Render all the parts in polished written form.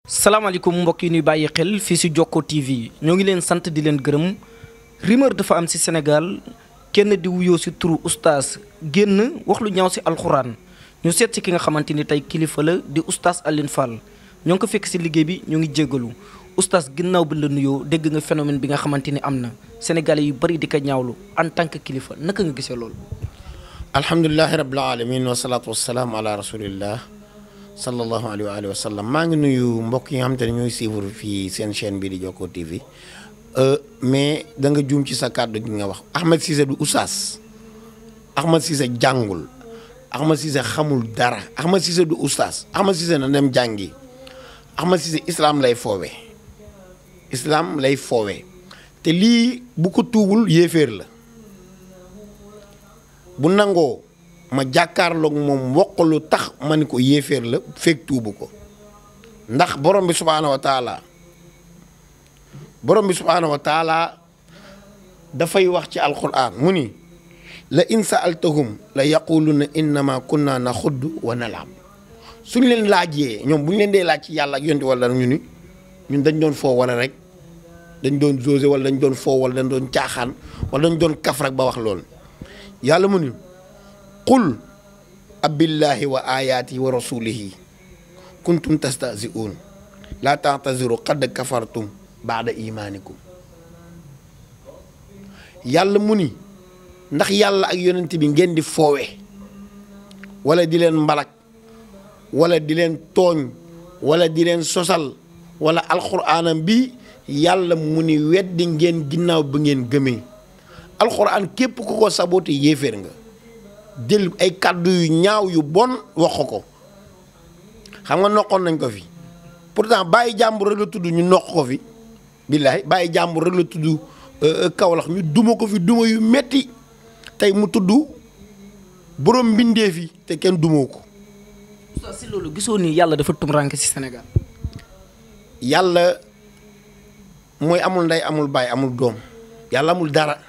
salaamaaleykum mbokk yi ñuy bàyyi xel fii si Jokko TV ñoo ngi leen sant di leen gërëm rumeur dafa am si Sénégal kenn di wuyoo si turu oustaz génn wax lu ñaaw si alxuraan ñu seet si ki nga xamante ni tey kilifa la di oustaz Alioune Fall ñoo ngi ko fekk si liggéey bi ñoo ngi jéggalu oustaz ginnaaw bi la nuyoo dégg nga phénomène bi nga xamante ni am na sénégalais yu bari di ko ñaawlu en tant que kilifa naka nga gisee loolu. alhamdulilahi rabbil alamin wasalaatu wasalaam ala rasulillah sallallahu alayhi wa sallam maa ngi nuyu mbokk yi nga xam te ne ñooy suivre fii seen chaîne bii di Jokko TV mais da nga juum ci sa kàddu gi nga wax Ahmed Cissé du oustaz Ahmed Cissé jàngul Ahmed Cissé xamul dara Ahmed Cissé du oustaz Ahmed Cissé na dem jàngi Ahmed Cissé islam lay foowe te lii bu ko tuubul yéeféer la bu nangoo ma jàkkaarloog moom wax lu tax ma ni ko yéeféer la fekk tuubu ko ndax borom bi subhaanahu wa taala dafay wax ci alquran mu ni la in saaltahum la yaquluna innama kunna naxudd wa nalab suñ leen laajee ñoom bu ñu leen dee laaj ci yàlla ak yonti wala ñu ni ñun dañ doon foo wala rek dañ doon josé wala dañ doon foo wala dañ doon caaxaan wala dañ doon kaf rek ba wax loolu yàlla mu ni qul abillahi wa ayaatihi wa rasulihi kuntum tastahzi'un la ta'taziru qad kafartum ba'da imanikum yàlla mu ni ndax yàlla ak yonent bi ngeen di foowe wala di leen mbalak wala di leen tooñ wala di leen sosal wala alxuraanam bi yàlla mu ni weddi ngeen ginnaaw ba ngeen gëmee alxuraan képp ku ko saboté yéeféer nga jël ay kàddu yu ñaaw yu bon wax ko xam nga noqoon nañ ko fi pourtant bàyyi jàmbur rek la tudd ñu noq ko fi billaahi bàyyi jàmbur rek la tudd Kawlax ñu duma ko fi duma yu metti tey mu tudd borom mbindee fi te kenn dumoo ko. si loolu gisoo ni yàlla dafa tumranke si Sénégal. yàlla mooy amul ndey amul baay amul doom yàlla amul dara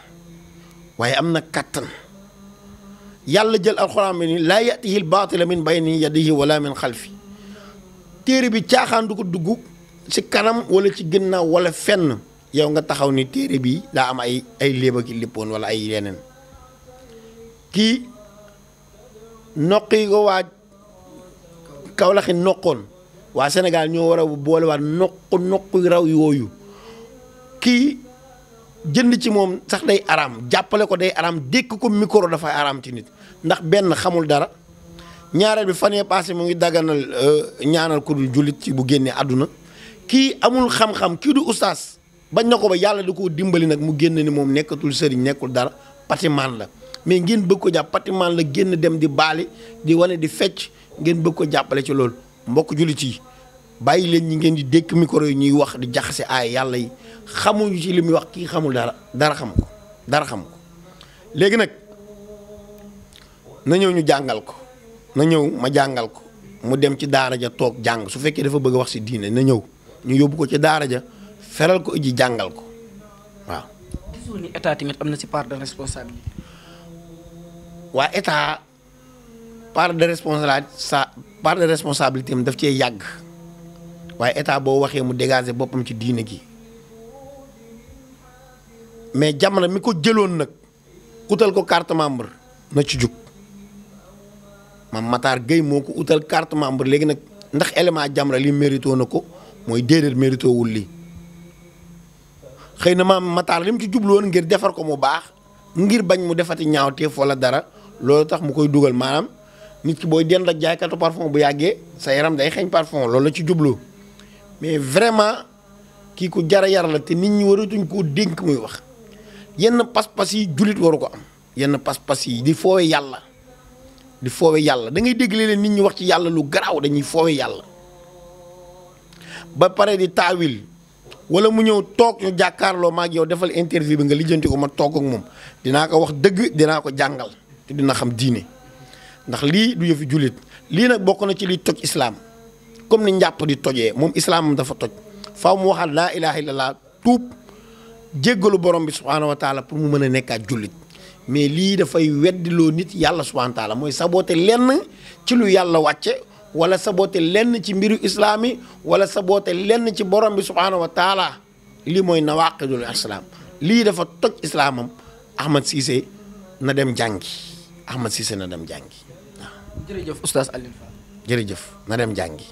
waaye am na kàttan yàlla jël alxuraan bi ni laa yatihi l baatila min bayni yadihi wala min xalfi téere bi caaxaan du ko dugg ci kanam wala ci ginnaaw wala fenn yow nga taxaw ni téere bi daa am ay léeba ki lippoon wala ay yeneen kii noqi ko waa Kawlaxi noqoon waa Sénégal ñoo war a boole waat noq raw yooyu kii jënd ci moom sax day araam jàppale ko day araam dékk ko micro dafay araam ci nit ndax benn xamul dara ñaareel bi fan yee passé mu ngi daganal ñaanal ku dul jullit ci bu génnee àdduna kii amul xam-xam kii du ustaas bañ na ko ba yàlla da koo dimbali nag mu génn ni moom nekkatul sëriñ nekkul dara patimaan la mais ngeen bëgg ko jàpp patimaan la génn dem di baali di wane di fecc ngeen bëgg ko jàppale ci loolu mbokk jullit yi bàyyi leen ñi ngeen di dékk micro yi ñuy wax di jaxase ay yàlla yi xamuñu ci li muy wax kii xamul dara xam ko léegi nag na ñëw ñu jàngal ko na ñëw ma jàngal ko mu dem ci daara ja toog jàng su fekkee dafa bëgg a wax ci diine na ñëw ñu yóbbu ko ci daara ja feral ko iji jàngal ko waaw. gisoo ni état tamit am na ci part de responsabilité. waa état part de responsabilité am daf cee yàgg waaye état boo waxee mu dégager boppam ci diine gi mais jamono mi ko jëloon nag utal ko carte membre na ci jug Mame Matar Gueye moo ko utal carte membre léegi nag ndax élément Jamra li mérito na ko mooy déedéet mérito wul lii xëy na Mame Matar li mu ci jubluwoon ngir defar ko mu baax ngir bañ mu defati ñaawteef wala dara loolu tax mu koy dugal maanaam nit ki booy dend ak jaaykatu parfum bu yàggee sa yaram day xeeñ parfum loolu la ci jublu mais vraiment kii ku jara yar la te nit ñi waratuñ koo dénk muy wax yenn pas-pas yi jullit waru ko am yenn pas-pas yi di foowe yàlla da ngay dégg leen nit ñi wax ci yàlla lu garaaw dañuy foowe yàlla ba pare di taawil wala mu ñëw toog ñu jàkkaarloo ma ak yow defal interview bi nga lijjanti ko ma toog ak moom dinaa ko wax dëgg dinaa ko jàngal te dina xam diine ndax lii du yëfi jullit lii nag bokk na ci liy toj islaam comme ni njàpp di tojee moom islaamam dafa toj faaw mu waxaat laa ilaha illallah tuub jéggalu borom bi subhaanahu wa taala pour mu mën a nekkaat jullit mais lii dafay weddiloo nit yàlla subhaanahu wa taala mooy saboote lenn ci lu yàlla wàcce wala saboote lenn ci mbiru islaam yi wala saboote lenn ci borom bi subhaanahu wa taala lii mooy nawaqidul islaam lii dafa toj islaamam Ahmed Cissé na dem jàngi Ahmed Cissé na dem jàngi waaw. jërëjëf oustaz Alioune Fall. jërëjëf na dem jàngi.